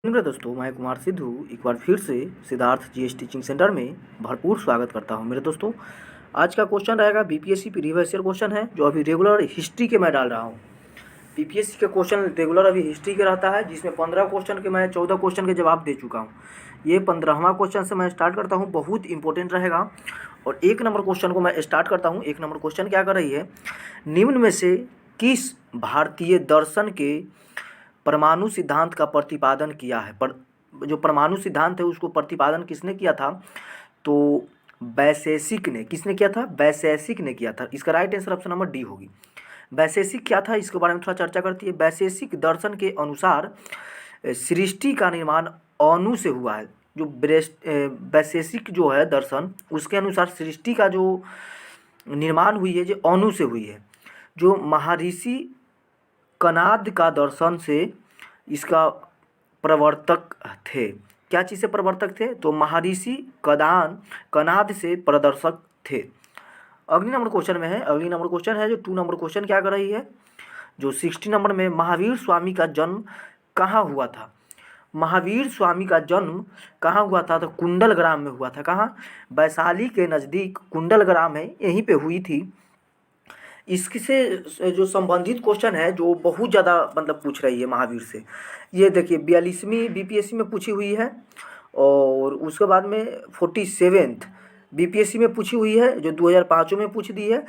नमस्कार दोस्तों, मैं कुमार सिद्धू एक बार फिर से सिद्धार्थ जीएस टीचिंग सेंटर में भरपूर स्वागत करता हूं। मेरे दोस्तों, आज का क्वेश्चन रहेगा बीपीएससी प्रीवियस ईयर क्वेश्चन है जो अभी रेगुलर हिस्ट्री के मैं डाल रहा हूं। बीपीएससी का क्वेश्चन रेगुलर अभी हिस्ट्री के रहता है, जिसमें 15 क्वेश्चन के मैं 14 क्वेश्चन के जवाब दे चुका हूँ। ये 15वां क्वेश्चन से मैं स्टार्ट करता हूँ, बहुत इंपॉर्टेंट रहेगा। और 1 नंबर क्वेश्चन को मैं स्टार्ट करता हूँ। 1 नंबर क्वेश्चन क्या कर रही है, निम्न में से किस भारतीय दर्शन के परमाणु सिद्धांत का प्रतिपादन किया है। जो परमाणु सिद्धांत है उसको प्रतिपादन किसने किया था, तो वैशेषिक ने। किसने किया था? वैशेषिक ने किया था। इसका right answer option number D होगी। वैशेषिक क्या था, इसके बारे में थोड़ा चर्चा करती है। वैशेषिक दर्शन के अनुसार सृष्टि का निर्माण अणु से हुआ है। जो वैशेषिक जो है दर्शन, उसके अनुसार सृष्टि का जो निर्माण हुई है जो अणु से हुई है। जो महर्षि कणाद का दर्शन से इसका प्रवर्तक थे। क्या चीज़ से प्रवर्तक थे? तो महर्षि कणाद से प्रदर्शक थे। अगली नंबर क्वेश्चन में है, अगली नंबर क्वेश्चन है जो 2 नंबर क्वेश्चन क्या कर रही है, जो 60 नंबर में महावीर स्वामी का जन्म कहाँ हुआ था। महावीर स्वामी का जन्म कहाँ हुआ था? तो कुंडलग्राम में हुआ था। कहाँ? वैशाली के नज़दीक कुंडलग्राम है, यहीं पे हुई थी। इससे जो संबंधित क्वेश्चन है जो बहुत ज़्यादा मतलब पूछ रही है महावीर से, ये देखिए 42वीं बीपीएससी में पूछी हुई है। और उसके बाद में 47th बीपीएससी में पूछी हुई है जो 2005 में पूछ दी है।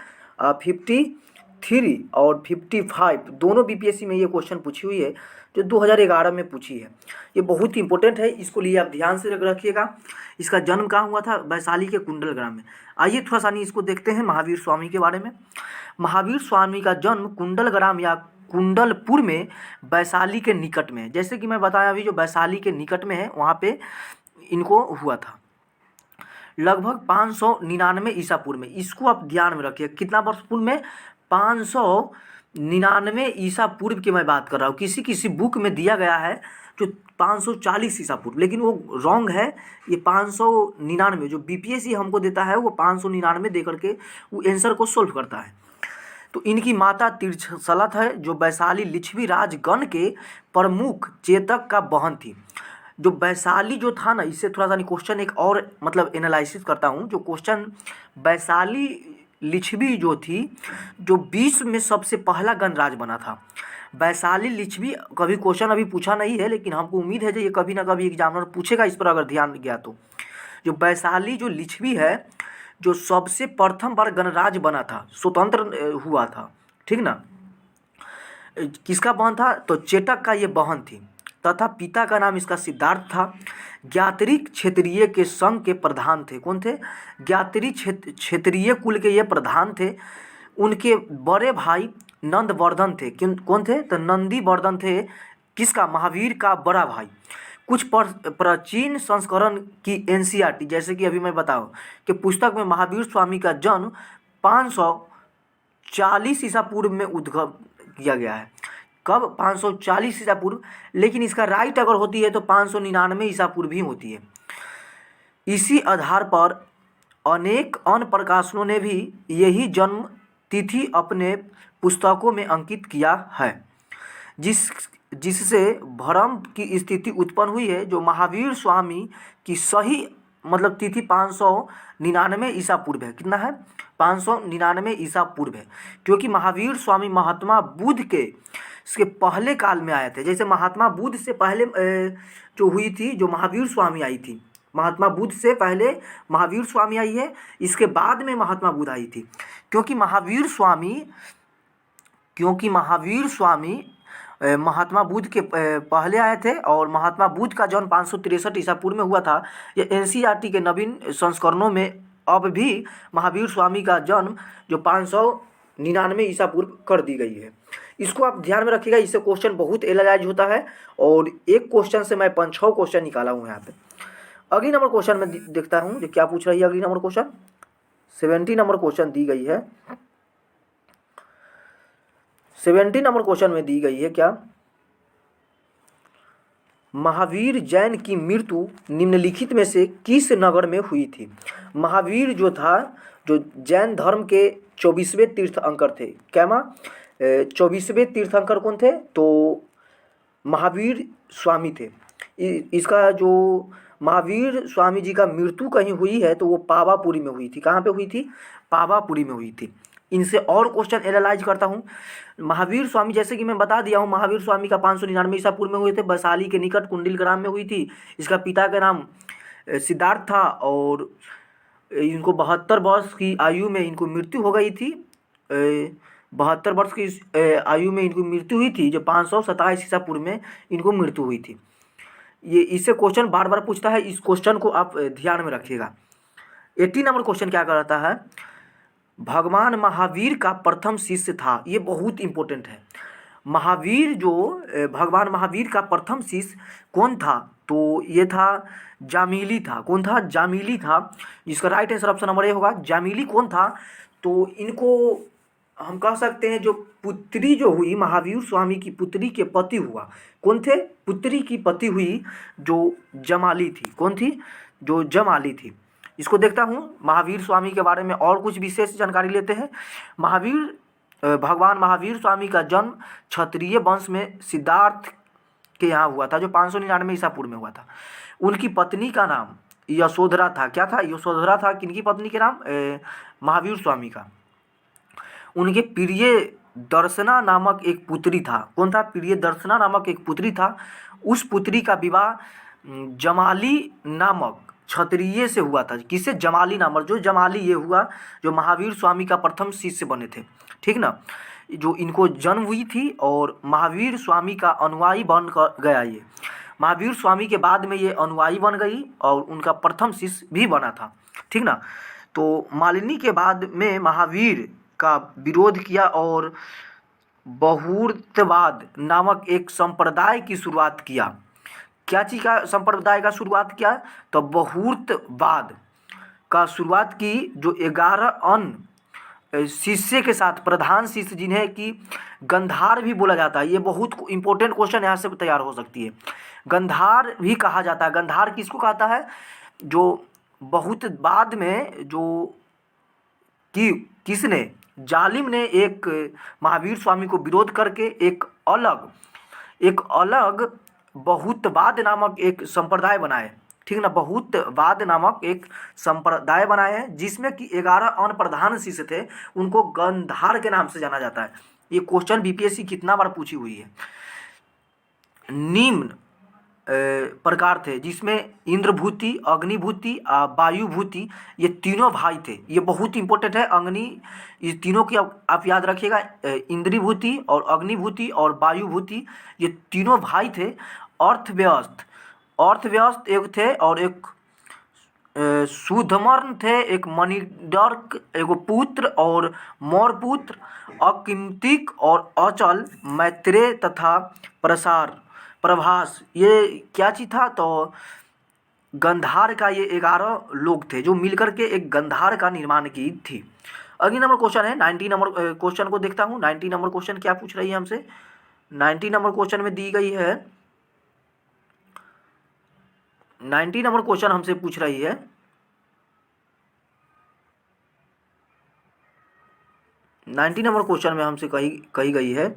53 और 55 दोनों बीपीएससी में ये क्वेश्चन पूछी हुई है जो 2011 में पूछी है। ये बहुत ही इंपॉर्टेंट है, इसको लिए आप ध्यान से रखिएगा। इसका जन्म कहाँ हुआ था? वैशाली के कुंडलग्राम में। आइए थोड़ा सा इसको देखते हैं महावीर स्वामी के बारे में। महावीर स्वामी का जन्म कुंडलग्राम या कुंडलपुर में वैशाली के निकट में, जैसे कि मैं बताया अभी, जो वैशाली के निकट में है वहाँ पे इनको हुआ था। लगभग 599 ईसा पूर्व में। इसको आप ध्यान में रखिए, कितना वर्ष पूर्व में? 599 ईसा पूर्व की मैं बात कर रहा हूँ। किसी किसी बुक में दिया गया है जो 540 ईसा पूर्व, लेकिन वो रॉन्ग है। ये 599 जो बीपीएससी हमको देता है वो 599 दे करके वो आंसर को सोल्व करता है। तो इनकी माता तीर्थसलत है जो वैशाली लिच्छवी राजगण के प्रमुख चेतक का बहन थी। जो वैशाली जो था ना, इससे थोड़ा सा क्वेश्चन एक और मतलब एनालिसिस करता हूँ। जो क्वेश्चन वैशाली लिच्छवी जो थी, जो विश्व में सबसे पहला गणराज्य बना था वैशाली लिच्छवी। कभी क्वेश्चन अभी पूछा नहीं है, लेकिन हमको उम्मीद है जो ये कभी ना कभी एग्जामिनर पूछेगा इस पर अगर ध्यान गया तो। जो वैशाली जो लिच्छवी है, जो सबसे प्रथम बार गणराज्य बना था, स्वतंत्र हुआ था, ठीक ना। किसका बहन था? तो चेतक का ये बहन थी, तथा पिता का नाम इसका सिद्धार्थ था। ज्ञात्रिक क्षेत्रीय के संघ के प्रधान थे। कौन थे? ज्ञात्रिक क्षेत्रीय कुल के ये प्रधान थे। उनके बड़े भाई नंदवर्धन थे। कौन थे? तो नंदीवर्धन थे। किसका? महावीर का बड़ा भाई। कुछ प्राचीन संस्करण की एनसीईआरटी, जैसे कि अभी मैं बताऊं कि पुस्तक में महावीर स्वामी का जन्म 540 ईसा पूर्व में उद्भव किया गया है। कब? 540 ईसा पूर्व, लेकिन इसका राइट अगर होती है तो 599 ईसा पूर्व ही होती है। इसी आधार पर अनेक अन्य प्रकाशनों ने भी यही जन्म तिथि अपने पुस्तकों में अंकित किया है, जिससे भ्रम की स्थिति उत्पन्न हुई है। जो महावीर स्वामी की सही मतलब तिथि 599 ईसा पूर्व है। कितना है? 599 ईसा पूर्व है, क्योंकि महावीर स्वामी महात्मा बुद्ध के पहले काल में आए थे। जैसे महात्मा बुद्ध से पहले जो हुई थी, जो महावीर स्वामी आई थी, महात्मा बुद्ध से पहले महावीर स्वामी आई है, इसके बाद में महात्मा बुद्ध आई थी। क्योंकि महावीर स्वामी महात्मा बुद्ध के पहले आए थे, और महात्मा बुद्ध का जन्म 563 ईसा पूर्व में हुआ था। ये एनसीईआरटी के नवीन संस्करणों में अब भी महावीर स्वामी का जन्म जो 599 ईसा पूर्व कर दी गई है। इसको आप ध्यान में रखिएगा, इससे क्वेश्चन बहुत एनालाइज होता है, और एक क्वेश्चन से मैं 5-6 क्वेश्चन निकाला हूँ यहाँ पे। अगली नंबर क्वेश्चन में देखता हूँ जो क्या पूछ रही है। अगली नंबर क्वेश्चन 70 नंबर क्वेश्चन दी गई है। 70 नंबर क्वेश्चन में दी गई है क्या? महावीर जैन की मृत्यु निम्नलिखित में से किस नगर में हुई थी? महावीर जो था, जो जैन धर्म के 24वें तीर्थंकर थे। क्या माँ? 24वें तीर्थंकर कौन थे? तो महावीर स्वामी थे। इसका जो महावीर स्वामी जी का मृत्यु कहीं हुई है तो वो पावापुरी में हुई थी। कहाँ पे हुई थी? पावापुरी में हुई थी। इनसे और क्वेश्चन एनालाइज करता हूँ। महावीर स्वामी, जैसे कि मैं बता दिया हूँ, महावीर स्वामी का 599 ईसा पूर्व में हुए थे, वैशाली के निकट कुंडिल ग्राम में हुई थी। इसका पिता का नाम सिद्धार्थ था और इनको 72 वर्ष की आयु में इनको मृत्यु हो गई थी। 72 वर्ष की आयु में इनको मृत्यु हुई थी, जो 527 ईसा पूर्व में इनको मृत्यु हुई थी। ये इससे क्वेश्चन बार बार पूछता है, इस क्वेश्चन को आप ध्यान में रखिएगा। 80 नंबर क्वेश्चन क्या करता है? भगवान महावीर का प्रथम शिष्य था। ये बहुत इंपॉर्टेंट है। महावीर जो भगवान महावीर का प्रथम शिष्य कौन था? तो ये था जामिली था। कौन था? जामिली था। जिसका right answer option number A होगा। जामिली कौन था? तो इनको हम कह सकते हैं, जो पुत्री जो हुई महावीर स्वामी की पुत्री के पति हुआ, कौन थे? पुत्री की पति हुई जो जमाली थी। कौन थी? जो जमाली थी। इसको देखता हूँ। महावीर स्वामी के बारे में और कुछ विशेष जानकारी लेते हैं। भगवान महावीर स्वामी का जन्म क्षत्रिय वंश में सिद्धार्थ के यहाँ हुआ था, जो 599 ईसा पूर्व में हुआ था। उनकी पत्नी का नाम यशोधरा था। क्या था? यशोधरा था। किनकी पत्नी के नाम? महावीर स्वामी का। उनके प्रिय दर्शना नामक एक पुत्री था। कौन था? प्रिय दर्शना नामक एक पुत्री था। उस पुत्री का विवाह जमाली नामक क्षत्रिय से हुआ था। किससे? जमाली नामक। जो जमाली ये हुआ, जो महावीर स्वामी का प्रथम शिष्य बने थे। ठीक ना? जो इनको जन्म हुई थी और महावीर स्वामी का अनुयायी बन गया। ये महावीर स्वामी के बाद में ये अनुयायी बन गई और उनका प्रथम शिष्य भी बना था। ठीक ना? तो मालिनी के बाद में महावीर का विरोध किया और बहुर्तवाद नामक एक संप्रदाय की शुरुआत किया। क्या चीज़ का संप्रदाय का शुरुआत किया? तो बहुर्तवाद का शुरुआत की, जो 11 अन्य शिष्य के साथ, प्रधान शिष्य जिन्हें कि गंधार भी बोला जाता है। ये बहुत इंपॉर्टेंट क्वेश्चन यहाँ से तैयार हो सकती है। गंधार भी कहा जाता है। गंधार किसको कहता है? जो बहुत बाद में जो किसने, जालिम ने एक महावीर स्वामी को विरोध करके एक अलग बहुत्ववाद नामक एक संप्रदाय बनाए। ठीक ना? बहुत्ववाद नामक एक संप्रदाय बनाए हैं, जिसमें कि 11 अन्य प्रधान शिष्य थे। उनको गंधार के नाम से जाना जाता है। ये क्वेश्चन बीपीएससी कितना बार पूछी हुई है। निम्न प्रकार थे, जिसमें इंद्रभूति, अग्निभूति, वायुभूति, ये तीनों भाई थे। ये बहुत इंपॉर्टेंट है। ये तीनों की आप याद रखिएगा। इंद्रभूति और अग्निभूति और वायुभूति, ये तीनों भाई थे। अर्थव्यस्त एक थे और एक सुधमर्न थे, एक मणिडर्क, एगो पुत्र और मौरपुत्र, अकिंतिक और अचल, मैत्रेय तथा प्रभास। ये क्या चीज़ था? तो गंधार का ये 11 लोग थे, जो मिलकर के एक गंधार का निर्माण की थी। अगली नंबर क्वेश्चन है 90 नंबर क्वेश्चन को देखता हूँ। 90 नंबर क्वेश्चन क्या पूछ रही है हमसे? 90 नंबर क्वेश्चन में दी गई है, 90 नंबर क्वेश्चन हमसे पूछ रही है, नंबर क्वेश्चन में हमसे कही गई है।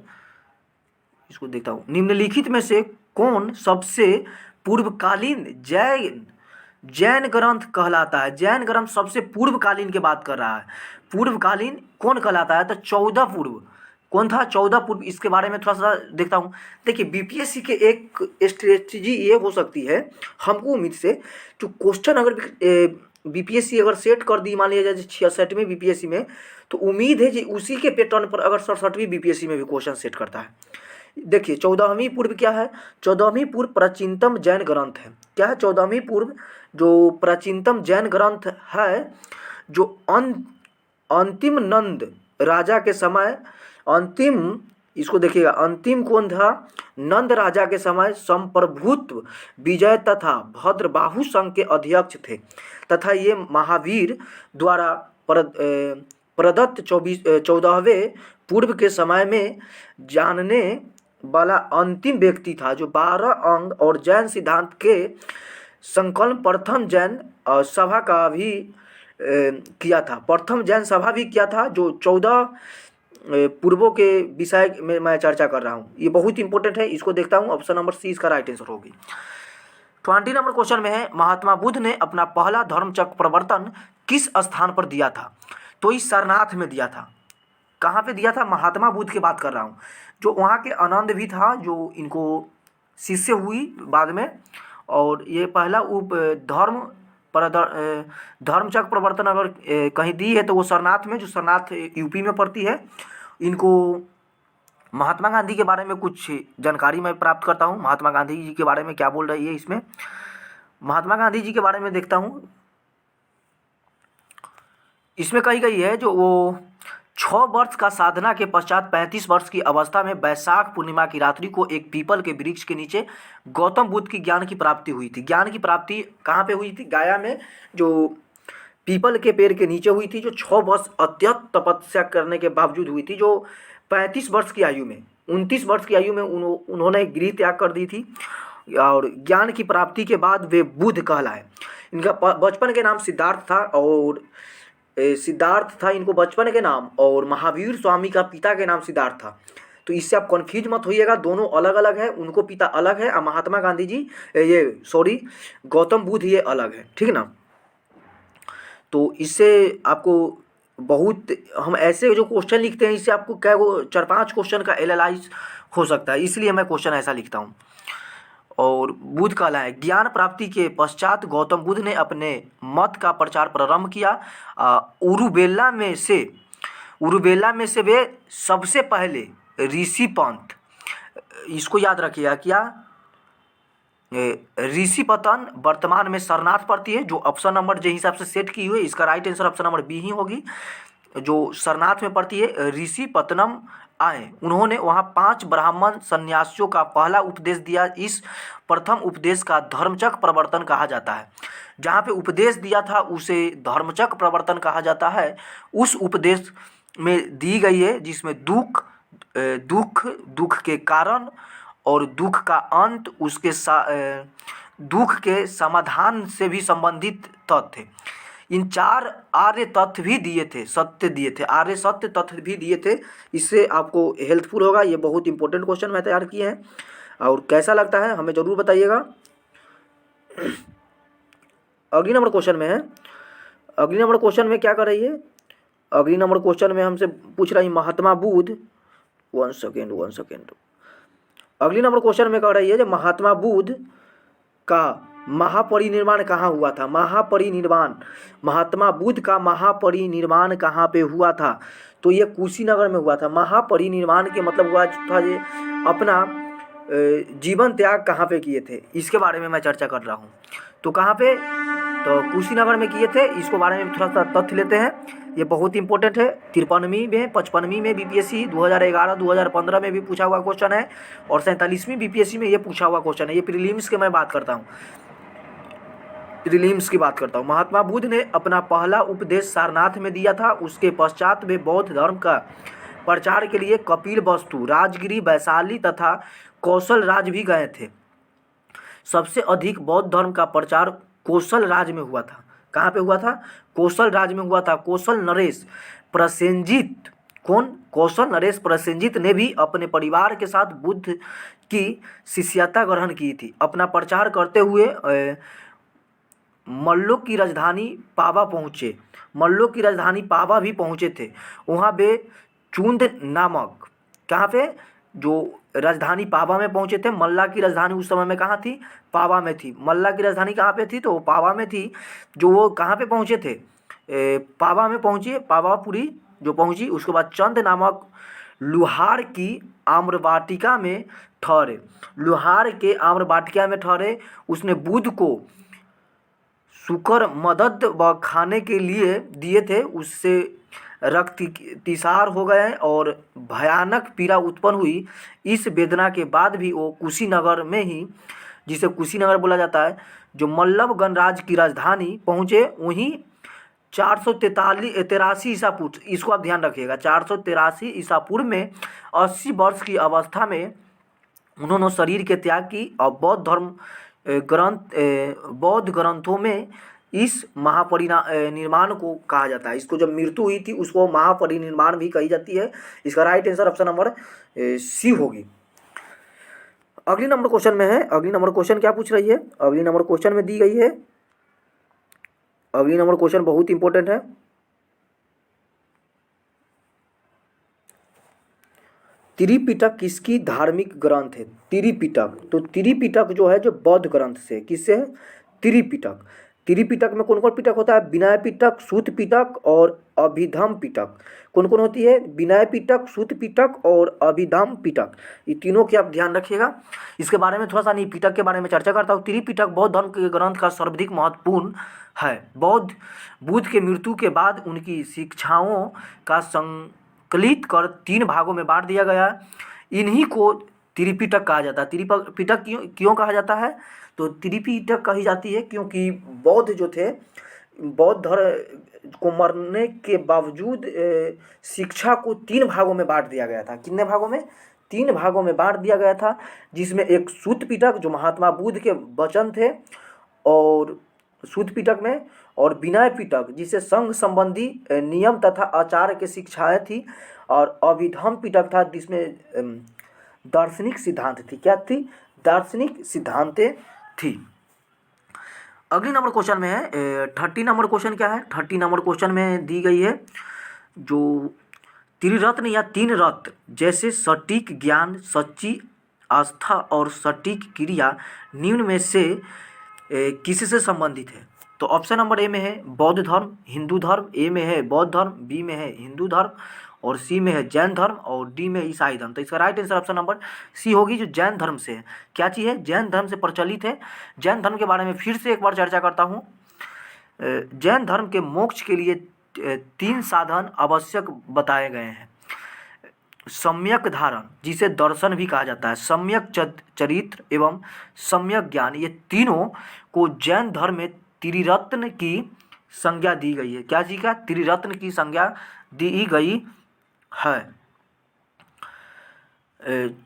इसको देखता हूँ। निम्नलिखित में से कौन सबसे पूर्वकालीन जैन ग्रंथ कहलाता है? जैन ग्रंथ सबसे पूर्वकालीन की बात कर रहा है। पूर्वकालीन कौन कहलाता है? तो 14 पूर्व। कौन था? 14 पूर्व। इसके बारे में थोड़ा सा देखता हूँ। देखिए, बीपीएससी के एक स्ट्रेटजी ये हो सकती है, हमको उम्मीद से, जो क्वेश्चन अगर बीपीएससी अगर सेट कर दी, मान लिया जाए 66वीं बीपीएससी में, तो उम्मीद है कि उसी के पैटर्न पर अगर 67वीं बीपीएससी में भी क्वेश्चन सेट करता है। देखिए, 14वीं पूर्व क्या है? 14वीं पूर्व प्राचीनतम जैन ग्रंथ है। क्या है? 14वीं पूर्व जो प्राचीनतम जैन ग्रंथ है, जो अंतिम नंद राजा के समय, इसको देखिएगा, अंतिम कौन था? नंद राजा के समय संप्रभुत्व विजय तथा भद्रबाहु संघ के अध्यक्ष थे, तथा ये महावीर द्वारा प्रदत्त 14वें पूर्व के समय में जानने वाला अंतिम व्यक्ति था, जो 12 अंग और जैन सिद्धांत के संकलन प्रथम जैन सभा का भी किया था। प्रथम जैन सभा भी किया था, जो 14 पूर्वों के विषय में मैं चर्चा कर रहा हूँ। ये बहुत इंपॉर्टेंट है। इसको देखता हूँ। ऑप्शन नंबर सी इसका राइट आंसर होगी। 20 नंबर क्वेश्चन में है, महात्मा बुद्ध ने अपना पहला धर्मचक्र प्रवर्तन किस स्थान पर दिया था? तो इस सारनाथ में दिया था। कहाँ पे दिया था? महात्मा बुद्ध की बात कर रहा हूँ। जो वहाँ के आनंद भी था, जो इनको शिष्य हुई बाद में, और ये पहला धर्मचक्र प्रवर्तन अगर कहीं दी है तो वो सरनाथ में, जो सरनाथ यूपी में पड़ती है। इनको महात्मा गांधी के बारे में कुछ जानकारी मैं प्राप्त करता हूँ। महात्मा गांधी जी के बारे में क्या बोल रही है इसमें। महात्मा गांधी जी के बारे में देखता हूँ, इसमें कही गई है जो वो 6 वर्ष का साधना के पश्चात 35 वर्ष की अवस्था में वैशाख पूर्णिमा की रात्रि को एक पीपल के वृक्ष के नीचे गौतम बुद्ध की ज्ञान की प्राप्ति हुई थी। ज्ञान की प्राप्ति कहाँ पे हुई थी? गया में, जो पीपल के पेड़ के नीचे हुई थी, जो 6 वर्ष अत्यंत तपस्या करने के बावजूद हुई थी। जो 35 वर्ष की आयु में, 29 वर्ष की आयु में उन्होंने गृह त्याग कर दी थी, और ज्ञान की प्राप्ति के बाद वे बुद्ध कहलाए। इनका बचपन के नाम सिद्धार्थ था, और सिद्धार्थ था इनको बचपन के नाम, और महावीर स्वामी का पिता के नाम सिद्धार्थ था। तो इससे आप कन्फ्यूज मत होइएगा, दोनों अलग अलग है, उनको पिता अलग है, और महात्मा गांधी जी गौतम बुद्ध ये अलग है, ठीक ना। तो इससे आपको बहुत, हम ऐसे जो क्वेश्चन लिखते हैं इससे आपको क्या वो 4-5 क्वेश्चन का एनालाइज हो सकता है, इसलिए मैं क्वेश्चन ऐसा लिखता हूँ। और बुद्ध कहलाए। ज्ञान प्राप्ति के पश्चात गौतम बुद्ध ने अपने मत का प्रचार प्रारंभ किया। उरुबेला में से वे सबसे पहले ऋषि पंथ, इसको याद रखिएगा क्या, ऋषिपतन वर्तमान में सरनाथ पड़ती है, जो ऑप्शन नंबर जिस हिसाब से सेट की हुई है इसका right answer option number B ही होगी। जो सरनाथ में पड़ती है, ऋषिपतनम आए। उन्होंने वहाँ 5 ब्राह्मण सन्यासियों का पहला उपदेश दिया। इस प्रथम उपदेश का धर्मचक्र प्रवर्तन कहा जाता है। जहाँ पे उपदेश दिया था उसे धर्मचक्र प्रवर्तन कहा जाता है। उस उपदेश में दी गई है जिसमें दुख के कारण और दुख का अंत, उसके दुख के समाधान से भी संबंधित तथ्य, इन 4 आर्य तथ्य भी दिए थे, सत्य दिए थे, आर्य सत्य तथ्य भी दिए थे। इससे आपको हेल्पफुल होगा। ये बहुत इंपॉर्टेंट क्वेश्चन मैं तैयार किए हैं, और कैसा लगता है हमें ज़रूर बताइएगा। अगली नंबर क्वेश्चन में है, अगली नंबर क्वेश्चन में क्या कर रही है, अगली नंबर क्वेश्चन में हमसे पूछ रही महात्मा बुद्ध, 1 सेकेंड। अगली नंबर क्वेश्चन में कह रही है, जो महात्मा बुद्ध का महापरिनिर्वाण कहाँ हुआ था? महात्मा बुद्ध का महापरिनिर्वाण कहाँ पे हुआ था? तो ये कुशीनगर में हुआ था। महापरिनिर्वाण के मतलब हुआ था ये अपना जीवन त्याग कहाँ पे किए थे, इसके बारे में मैं चर्चा कर रहा हूँ। तो कहाँ पे? तो कुशीनगर में किए थे। इसको बारे में थोड़ा सा तथ्य लेते हैं, ये बहुत इंपॉर्टेंट है। 53वीं में, 55वीं में बीपीएससी 2011-2015 में भी पूछा हुआ क्वेश्चन है, और 47वीं बीपीएससी में ये पूछा हुआ क्वेश्चन है। ये प्रीलिम्स की मैं बात करता हूँ, प्रीलिम्स की बात करता हूँ। महात्मा बुद्ध ने अपना पहला उपदेश सारनाथ में दिया था। उसके पश्चात वे बौद्ध धर्म का प्रचार के लिए कपिलवस्तु, राजगिरी, वैशाली तथा कौशल राज भी गए थे। सबसे अधिक बौद्ध धर्म का प्रचार कौशल राज में हुआ था। कहाँ पे हुआ था? कौशल राज में हुआ था। कौशल नरेश प्रसेनजित, कौन? कौशल नरेश प्रसेनजित ने भी अपने परिवार के साथ बुद्ध की शिष्यता ग्रहण की थी। अपना प्रचार करते हुए मल्लों की राजधानी पावा पहुँचे। मल्लों की राजधानी पावा भी पहुँचे थे। वहाँ वे चुंद नामक, कहाँ पे? जो राजधानी पावा में पहुँचे थे। मल्ला की राजधानी उस समय में कहाँ थी? पावा में थी। मल्ला की राजधानी कहाँ पे थी? तो पावा में थी। जो वो कहाँ पे पहुँचे थे? पावा में पहुँचे, पावापुरी जो पहुँची। उसके बाद चंद नामक लुहार की आम्रवाटिका में ठहरे। लुहार के आम्रवाटिका में ठहरे। उसने बुद्ध को शुकर मदद व खाने के लिए दिए थे। उससे रक्ततिसार हो गए और भयानक पीड़ा उत्पन्न हुई। इस वेदना के बाद भी वो कुशीनगर में ही, जिसे कुशीनगर बोला जाता है, जो मल्लव गणराज्य की राजधानी पहुँचे। वहीं 483 ईसा पूर्व, इसको आप ध्यान रखिएगा, 483 ईसा पूर्व में 80 वर्ष की अवस्था में उन्होंने शरीर के त्याग की। और बौद्ध ग्रंथों में इस महापरिनिर्वाण को कहा जाता है। इसको जब मृत्यु हुई थी उसको महापरिनिर्वाण भी कही जाती है। इसका right answer option number C होगी। अगली नंबर क्वेश्चन में है, अगली नंबर क्वेश्चन क्या पूछ रही है, अगली नंबर क्वेश्चन में दी गई है, अगली नंबर क्वेश्चन बहुत इंपॉर्टेंट है। त्रिपिटक किसकी धार्मिक ग्रंथ है? त्रिपिटक, तो त्रिपिटक जो है जो बौद्ध ग्रंथ से, किससे है? त्रिपिटक। त्रिपिटक में कौन कौन पिटक होता है? विनय पिटक, सूत पिटक और अभिधम पिटक। कौन कौन होती है? विनय पिटक, सूत पिटक और अभिधम पिटक। ये तीनों की आप ध्यान रखिएगा। इसके बारे में थोड़ा सा नहीं, पिटक के बारे में चर्चा करता हूँ। त्रिपिटक बौद्ध धर्म के ग्रंथ का सर्वाधिक महत्वपूर्ण है। बुद्ध के मृत्यु के बाद उनकी शिक्षाओं का संकलित कर 3 भागों में बांट दिया गया। इन्हीं को त्रिपिटक कहा जाता है। त्रिपिटक क्यों कहा जाता है? तो त्रिपिटक कही जाती है क्योंकि बौद्ध जो थे, बौद्ध धर्म को मरने के बावजूद शिक्षा को 3 भागों में बांट दिया गया था। कितने भागों में? 3 भागों में बांट दिया गया था, जिसमें एक सूत पिटक जो महात्मा बुद्ध के वचन थे, और सूत पिटक में, और विनय पिटक जिसे संघ संबंधी नियम तथा आचार की शिक्षाएं थी, और अभिधम पिटक था जिसमें दार्शनिक सिद्धांत थी। क्या थी? दार्शनिक सिद्धांतें थी। अगली नंबर क्वेश्चन में है 30 नंबर क्वेश्चन क्या है? 30 नंबर क्वेश्चन में दी गई है जो त्रिरत्न या 3 रत्न जैसे सटीक ज्ञान, सच्ची आस्था और सटीक क्रिया निम्न में से किससे संबंधित है? तो ऑप्शन नंबर ए में है बौद्ध धर्म, हिंदू धर्म, ए में है बौद्ध धर्म, बी में है हिंदू धर्म, और सी में है जैन धर्म, और डी में ईसाई धर्म। तो इसका right answer option number C होगी, जो जैन धर्म से है। क्या चीज़ है? जैन धर्म से प्रचलित है। जैन धर्म के बारे में फिर से एक बार चर्चा करता हूँ। जैन धर्म के मोक्ष के लिए 3 साधन आवश्यक बताए गए हैं। सम्यक धारण, जिसे दर्शन भी कहा जाता है, सम्यक चरित्र एवं सम्यक ज्ञान, ये तीनों को जैन धर्म में त्रिरत्न की संज्ञा दी गई है। क्या जी का? त्रिरत्न की संज्ञा दी गई है।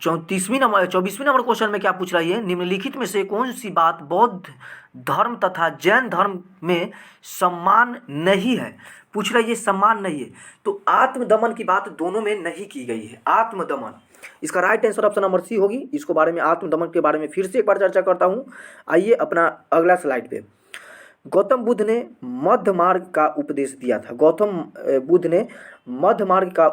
24वीं नंबर क्वेश्चन में क्या पूछ रही है? निम्नलिखित में से कौन सी बात बौद्ध धर्म तथा जैन धर्म में सम्मान नहीं है? पूछ रही है सम्मान नहीं है, तो आत्मदमन की बात दोनों में नहीं की गई है। आत्मदमन, इसका right answer option number C होगी। इसको बारे में, आत्मदमन के बारे में फिर से एक बार चर्चा करता हूँ। आइए अपना अगला स्लाइड पे। गौतम बुद्ध ने मध्य मार्ग का उपदेश दिया था। गौतम बुद्ध ने मध्य मार्ग का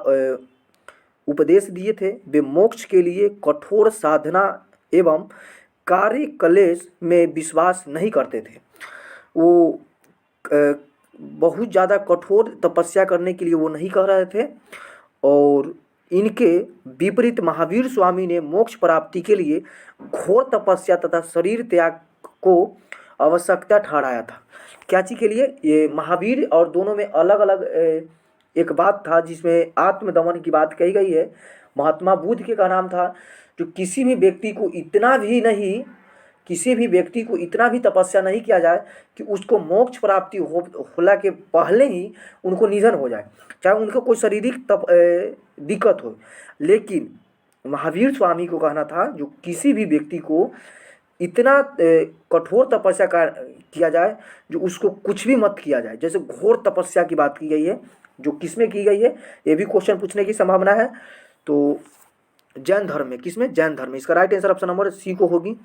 उपदेश दिए थे। वे मोक्ष के लिए कठोर साधना एवं कार्य क्लेश में विश्वास नहीं करते थे। वो बहुत ज़्यादा कठोर तपस्या करने के लिए वो नहीं कह रहे थे, और इनके विपरीत महावीर स्वामी ने मोक्ष प्राप्ति के लिए घोर तपस्या तथा शरीर त्याग को आवश्यकता ठहराया था। क्या चीज़ के लिए? ये महावीर और दोनों में अलग अलग एक बात था जिसमें आत्मदमन की बात कही गई है। महात्मा बुद्ध के का नाम था जो किसी भी व्यक्ति को इतना भी तपस्या नहीं किया जाए कि उसको मोक्ष प्राप्ति होला के पहले ही उनको निधन हो जाए, चाहे उनको कोई शारीरिक दिक्कत हो। लेकिन महावीर स्वामी को कहना था जो किसी भी व्यक्ति को इतना कठोर तपस्या किया जाए जो उसको कुछ भी मत किया जाए। जैसे घोर तपस्या की बात की गई है, जो किस में की गई है, ये भी क्वेश्चन पूछने की संभावना है। तो जैन धर्म में, किस में? जैन धर्म में। इसका right answer option number C को होगी।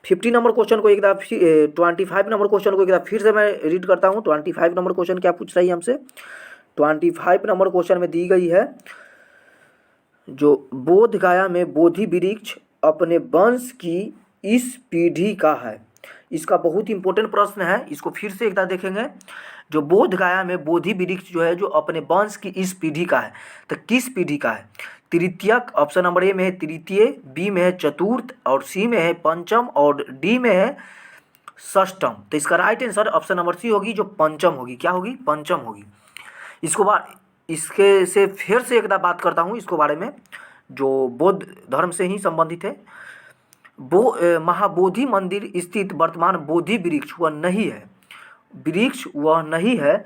50 नंबर क्वेश्चन को एक बार 25 नंबर क्वेश्चन को एक बार फिर से मैं रीड करता हूँ। 25 नंबर क्वेश्चन क्या पूछ रही है हमसे? 25 नंबर क्वेश्चन में दी गई है जो बोध गया में बोधि वृक्ष अपने वंश की इस पीढ़ी का है। इसका बहुत इंपॉर्टेंट प्रश्न है, इसको फिर से एक बार देखेंगे। जो बोध गया में बोधि वृक्ष जो है जो अपने वंश की इस पीढ़ी का है, तो किस पीढ़ी का है? तृतीयक, ऑप्शन नंबर ए में है तृतीय, बी में है चतुर्थ, और सी में है पंचम, और डी में है षष्टम। तो इसका right answer option number C होगी, जो पंचम होगी। क्या होगी? पंचम होगी। इसके से फिर से एक बात करता हूँ इसको बारे में, जो बौद्ध धर्म से ही संबंधित है। महाबोधि मंदिर स्थित वर्तमान बोधि वृक्ष वह नहीं है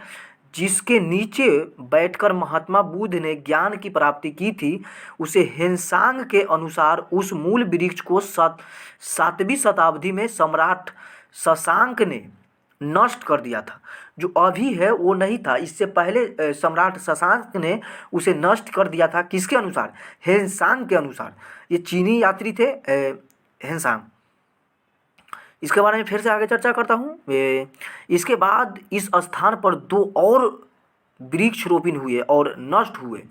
जिसके नीचे बैठकर महात्मा बुद्ध ने ज्ञान की प्राप्ति की थी। उसे हेनसांग के अनुसार उस मूल वृक्ष को 7वीं शताब्दी में सम्राट शशांक ने नष्ट कर दिया था। जो अभी है वो नहीं था, इससे पहले सम्राट शशांक ने उसे नष्ट कर दिया था। किसके अनुसार? हेनसांग के अनुसार। ये चीनी यात्री थे हेनसांग। इसके बारे में फिर से आगे चर्चा करता हूँ। इसके बाद इस स्थान पर 2 और वृक्ष रोपण हुए और नष्ट हुए।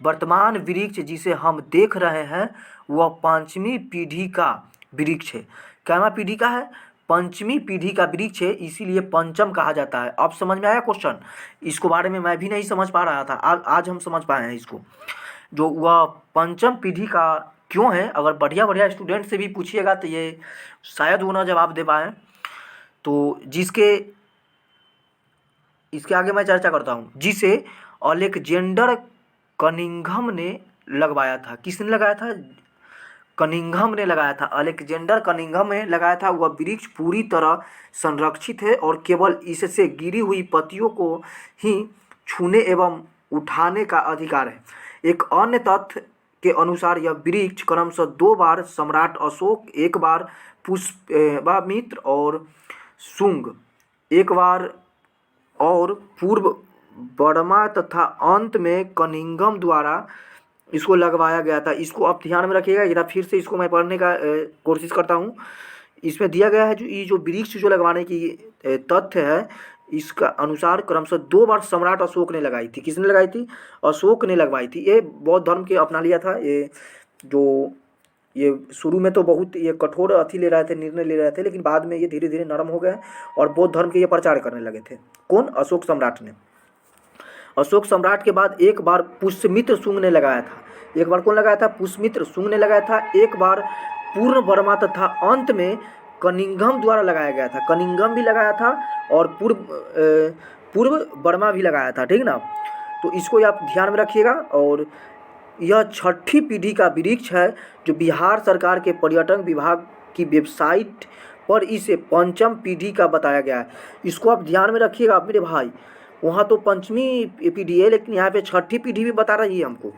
वर्तमान वृक्ष जिसे हम देख रहे हैं वह 5वीं पीढ़ी का वृक्ष है। कैमा पीढ़ी का है? 5वीं पीढ़ी का वृक्ष है, इसीलिए पंचम कहा जाता है। अब समझ में आया क्वेश्चन? इसको बारे में मैं भी नहीं समझ पा रहा था, आज हम समझ पाए हैं इसको। जो वह पंचम पीढ़ी का क्यों है, अगर बढ़िया बढ़िया स्टूडेंट से भी पूछिएगा तो ये शायद वो ना जवाब दे पाएँ। तो इसके आगे मैं चर्चा करता हूँ। जिसे अलेक्जेंडर कनिंघम ने लगवाया था। किसने लगाया था? कनिंघम ने लगाया था। अलेक्जेंडर कनिंघम ने लगाया था। वह वृक्ष पूरी तरह संरक्षित है और केवल इससे गिरी हुई पत्तियों को ही छूने एवं उठाने का अधिकार है। एक अन्य तथ्य के अनुसार यह वृक्ष क्रमशः 2 बार सम्राट अशोक, 1 बार पुष्यमित्र और शुंग, 1 बार और पूर्व बर्मा तथा अंत में कनिंघम द्वारा इसको लगवाया गया था। इसको आप ध्यान में रखिएगा। जरा फिर से इसको मैं पढ़ने का कोशिश करता हूँ। इसमें दिया गया है जो वृक्ष जो लगवाने की तथ्य है, इसका अनुसार क्रमशः 2 बार सम्राट अशोक ने लगाई थी। किसने लगाई थी? अशोक ने लगवाई थी। ये बौद्ध धर्म के अपना लिया था। ये शुरू में तो बहुत ये कठोर निर्णय ले रहे थे, लेकिन बाद में ये धीरे धीरे नरम हो गए और बौद्ध धर्म के ये प्रचार करने लगे थे। कौन? अशोक सम्राट ने। अशोक सम्राट के बाद 1 बार पुष्यमित्र शुंग ने लगाया था। 1 बार कौन लगाया था? पुष्यमित्र शुंग ने लगाया था। 1 बार पूर्ण वर्मा तथा अंत में कनिंघम द्वारा लगाया गया था। कनिंघम भी लगाया था और पूर्व वर्मा भी लगाया था। ठीक ना? तो इसको आप ध्यान में रखिएगा। और यह 6ठी पीढ़ी का वृक्ष है जो बिहार सरकार के पर्यटन विभाग की वेबसाइट पर इसे 5वीं पीढ़ी का बताया गया है। इसको आप ध्यान में रखिएगा मेरे भाई। वहाँ तो 5वीं पीढ़ी है, लेकिन यहाँ पे 6ठी पीढ़ी भी बता रही है हमको।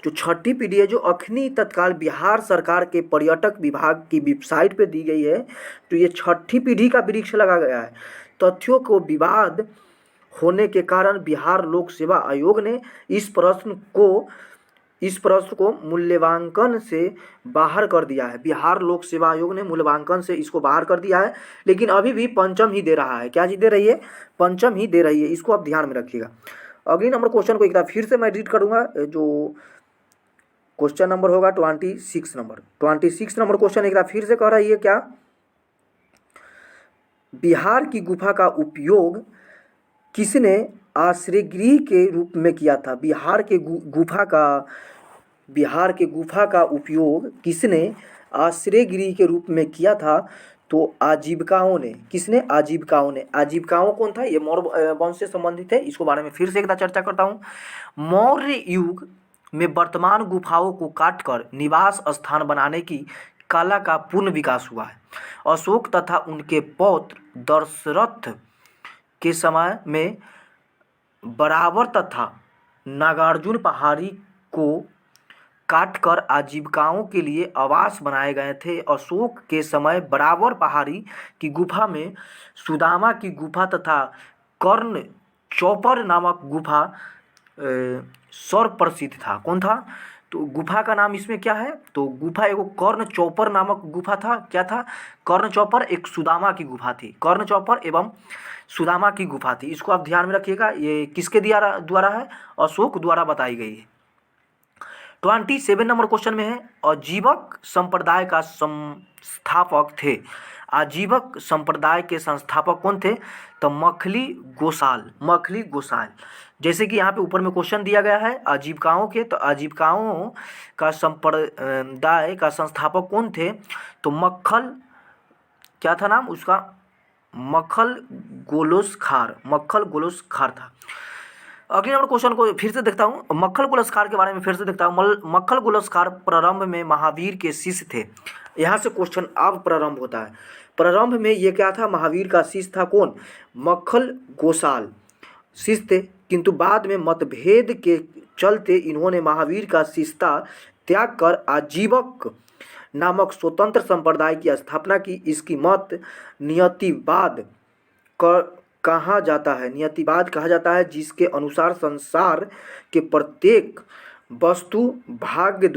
जो 6ठी पीढ़ी है, जो अखनी तत्काल बिहार सरकार के पर्यटक विभाग की वेबसाइट पे दी गई है, तो ये 6ठी पीढ़ी का वृक्ष लगा गया है। तथ्यों को विवाद होने के कारण बिहार लोक सेवा आयोग ने इस प्रश्न को मूल्यांकन से बाहर कर दिया है। बिहार लोक सेवा आयोग ने मूल्यांकन से इसको बाहर कर दिया है, लेकिन अभी भी 5म ही दे रहा है। क्या चीज दे रही है? 5म ही दे रही है। इसको आप ध्यान में रखिएगा। अगले नंबर क्वेश्चन को एक बार फिर से मैं रीड करूँगा। जो क्वेश्चन नंबर होगा 26 नंबर। 26 नंबर क्वेश्चन एक बार फिर से कह रही है क्या? बिहार की गुफा का उपयोग किसने आश्रयगृह के रूप में किया था? बिहार के गुफा का उपयोग किसने आश्रयगृह के रूप में किया था? तो आजीविकाओं ने। किसने? आजीविकाओं ने। आजीविकाओं कौन था? ये मौर्य वंश से संबंधित है। इसको बारे में फिर से एक बार चर्चा करता हूँ। मौर्य युग में वर्तमान गुफाओं को काटकर निवास स्थान बनाने की कला का पूर्ण विकास हुआ है। अशोक तथा उनके पौत्र दशरथ के समय में बराबर तथा नागार्जुन पहाड़ी को काटकर आजीविकाओं के लिए आवास बनाए गए थे। अशोक के समय बराबर पहाड़ी की गुफा में सुदामा की गुफा तथा कर्ण चौपर नामक गुफा सर्वप्रसिद्ध था। कौन था? तो गुफा का नाम इसमें क्या है? तो गुफा एगो कर्ण चौपर नामक गुफा था। क्या था? कर्ण चौपर। एक सुदामा की गुफा थी। कर्ण चौपर एवं सुदामा की गुफा थी। इसको आप ध्यान में रखिएगा। ये किसके द्वारा है? अशोक द्वारा बताई गई है। 27 नंबर क्वेश्चन में है, आजीवक संप्रदाय का संस्थापक थे। आजीवक संप्रदाय के संस्थापक कौन थे? तो मखली गोसाल। जैसे कि यहाँ पे ऊपर में क्वेश्चन दिया गया है आजीविकाओं के, तो आजीविकाओं का संप्रदाय का संस्थापक कौन थे? तो मक्खल, क्या था नाम उसका? मक्खल गोलोसखार था। अगले नंबर क्वेश्चन को फिर से देखता हूँ। मक्खल गोलोसखार के बारे में फिर से देखता हूँ। मक्खल गोलोसखार प्रारंभ में महावीर के शिष्य थे। यहाँ से क्वेश्चन अब प्रारंभ होता है। प्रारंभ में ये क्या था? महावीर का शिष्य था। कौन? मक्खल गोसाल शिष्य थे, किंतु बाद में मतभेद के चलते इन्होंने महावीर का शिष्यता त्याग कर आजीवक नामक स्वतंत्र संप्रदाय की स्थापना की। इसकी मत नियतिवाद कहा जाता है, नियतिवाद कहा जाता है, जिसके अनुसार संसार के प्रत्येक वस्तु भाग्य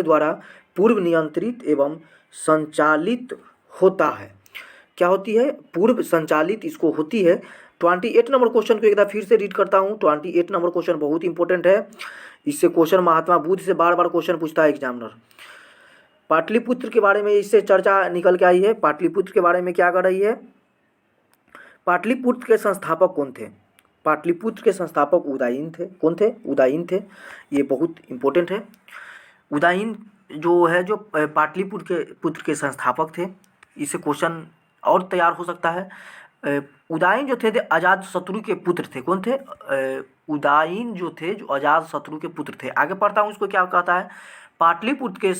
द्वारा पूर्व नियंत्रित एवं संचालित होता है। क्या होती है? पूर्व संचालित इसको होती है। 28 नंबर क्वेश्चन को एक बार फिर से रीड करता हूँ। 28 नंबर क्वेश्चन बहुत इंपॉर्टेंट है। इससे क्वेश्चन महात्मा बुद्ध से बार बार क्वेश्चन पूछता है एग्जामिनर। पाटलिपुत्र के बारे में इससे चर्चा निकल के आई है। पाटलिपुत्र के बारे में क्या कर रही है? पाटलिपुत्र के संस्थापक कौन थे? पाटलिपुत्र के संस्थापक उदयीन थे। कौन थे? उदयीन थे। ये बहुत इंपॉर्टेंट है। उदयीन जो है, जो पाटलिपुत्र के संस्थापक थे। इससे क्वेश्चन और तैयार हो सकता है। उदयीन जो थे अजात शत्रु के पुत्र थे। कौन थे? उदयीन जो थे, जो अजात शत्रु के पुत्र थे। आगे पढ़ता हूँ, उसको क्या कहता है? पाटलिपुत्र के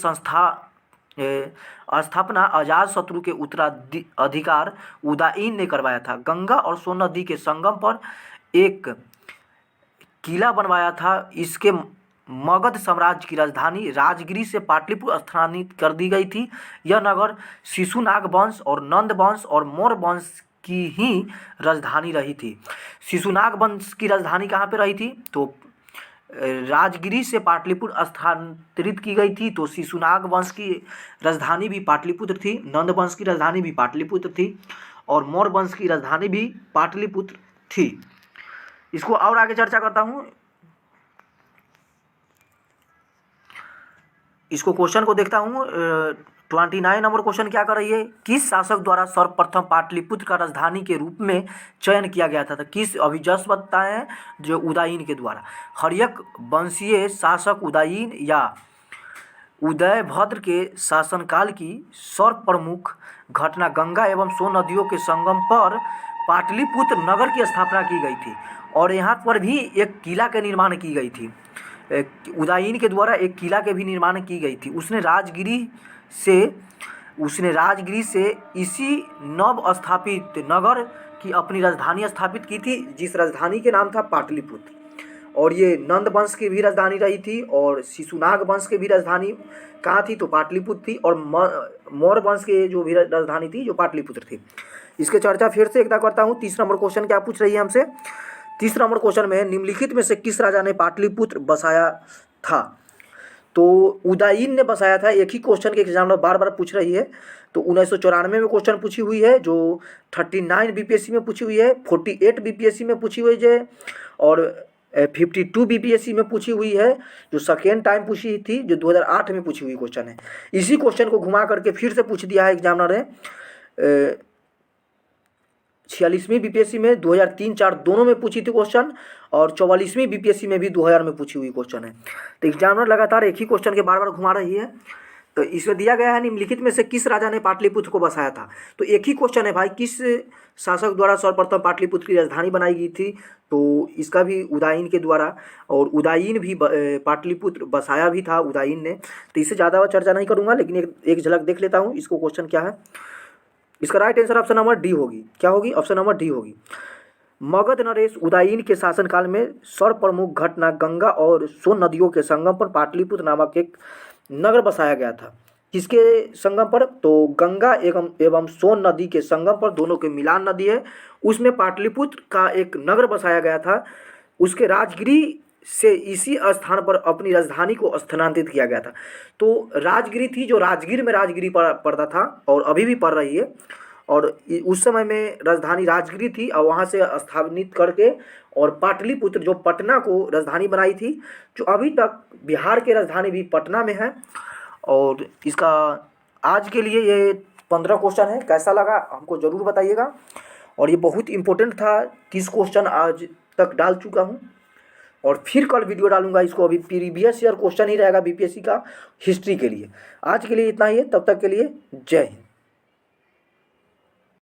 स्थापना अजात शत्रु के उत्तराधिकार उदयीन ने करवाया था। गंगा और सोन नदी के संगम पर एक किला बनवाया था। इसके मगध साम्राज्य की राजधानी राजगिरी से पाटलिपुत्र स्थानांतरित कर दी गई थी। यह नगर शिशुनाग वंश और नंद वंश और मौर्य वंश की ही राजधानी रही थी। शिशुनाग वंश की राजधानी कहाँ पे रही थी? तो राजगिरी से पाटलिपुत्र स्थानांतरित की गई थी। तो शिशुनाग वंश की राजधानी भी पाटलिपुत्र थी, नंद वंश की राजधानी भी पाटलिपुत्र थी और मौर्य वंश की राजधानी भी पाटलिपुत्र थी। इसको और आगे चर्चा करता हूँ। इसको क्वेश्चन को देखता हूँ। 29 नंबर क्वेश्चन क्या कर रही है? किस शासक द्वारा सर्वप्रथम पाटलिपुत्र का राजधानी के रूप में चयन किया गया था? तो किस? अभी जस्ट बताए हैं, जो उदयीन के द्वारा। हर्यक वंशीय शासक उदयीन या उदयभद्र के शासनकाल की सर्वप्रमुख घटना गंगा एवं सोन नदियों के संगम पर पाटलिपुत्र नगर की स्थापना की गई थी और यहाँ पर भी एक किला के निर्माण की गई थी। उदयीन के द्वारा एक किला के भी निर्माण की गई थी। उसने राजगिरी से इसी नव स्थापित नगर की अपनी राजधानी स्थापित की थी, जिस राजधानी के नाम था पाटलिपुत्र। और ये नंद वंश की भी राजधानी रही थी और शिशुनाग वंश की भी राजधानी कहाँ थी? तो पाटलिपुत्र थी। और मौर्य वंश की जो भी राजधानी थी, जो पाटलिपुत्र थी। इसके चर्चा फिर से एक बार करता हूँ। 30 नंबर क्वेश्चन क्या पूछ रही है हमसे? 30 नंबर क्वेश्चन में निम्नलिखित में से किस राजा ने पाटलिपुत्र बसाया था? तो उदयीन ने बसाया था। एक ही क्वेश्चन के एग्जाम बार बार पूछ रही है। तो 1994 में क्वेश्चन पूछी हुई है, जो 39 बीपीएससी में पूछी हुई है, 48 बीपीएससी में पूछी हुई है और 52 बीपीएससी में पूछी हुई है, जो सेकेंड टाइम पूछी थी, जो 2008 में पूछी हुई क्वेश्चन है। इसी क्वेश्चन को घुमा करके फिर से पूछ दिया है एग्जामिनर ने। 46वीं बीपीएससी में 2003-04 दोनों में पूछी थी क्वेश्चन और 44वीं बीपीएससी में भी 2000 में पूछी हुई क्वेश्चन है। तो एग्जामिनर लगातार एक ही क्वेश्चन के बार बार घुमा रही है। तो इसमें दिया गया है निम्नलिखित में से किस राजा ने पाटलिपुत्र को बसाया था? तो एक ही क्वेश्चन है भाई, किस शासक द्वारा सर्वप्रथम पाटलिपुत्र की राजधानी बनाई गई थी? तो इसका भी उदयीन के द्वारा, और उदयीन भी पाटलिपुत्र बसाया भी था उदयीन ने। तो इससे ज़्यादा चर्चा नहीं करूँगा, लेकिन एक झलक देख लेता हूँ इसको क्वेश्चन क्या है। इसका right answer option number D होगी। क्या होगी? ऑप्शन नंबर डी होगी। मगध नरेश उदयीन के शासनकाल में सर्वप्रमुख घटना गंगा और सोन नदियों के संगम पर पाटलिपुत्र नामक एक नगर बसाया गया था। किसके संगम पर? तो गंगा एवं सोन नदी के संगम पर, दोनों के मिलान नदी है, उसमें पाटलिपुत्र का एक नगर बसाया गया था। उसके राजगिरी से इसी स्थान पर अपनी राजधानी को स्थानांतरित किया गया था। तो राजगिरी थी, जो राजगीर में राजगिरी पड़ता था और अभी भी पड़ रही है। और उस समय में राजधानी राजगिरी थी और वहाँ से स्थापित करके और पाटलिपुत्र जो पटना को राजधानी बनाई थी, जो अभी तक बिहार की राजधानी भी पटना में है। और इसका आज के लिए ये 15 क्वेश्चन है। कैसा लगा हमको ज़रूर बताइएगा। और ये बहुत इम्पोर्टेंट था। 30 क्वेश्चन आज तक डाल चुका हूँ और फिर कल वीडियो डालूंगा इसको। अभी प्रीवियस ईयर क्वेश्चन ही रहेगा बीपीएससी का हिस्ट्री के लिए। आज के लिए इतना ही है। तब तक के लिए जय हिंद।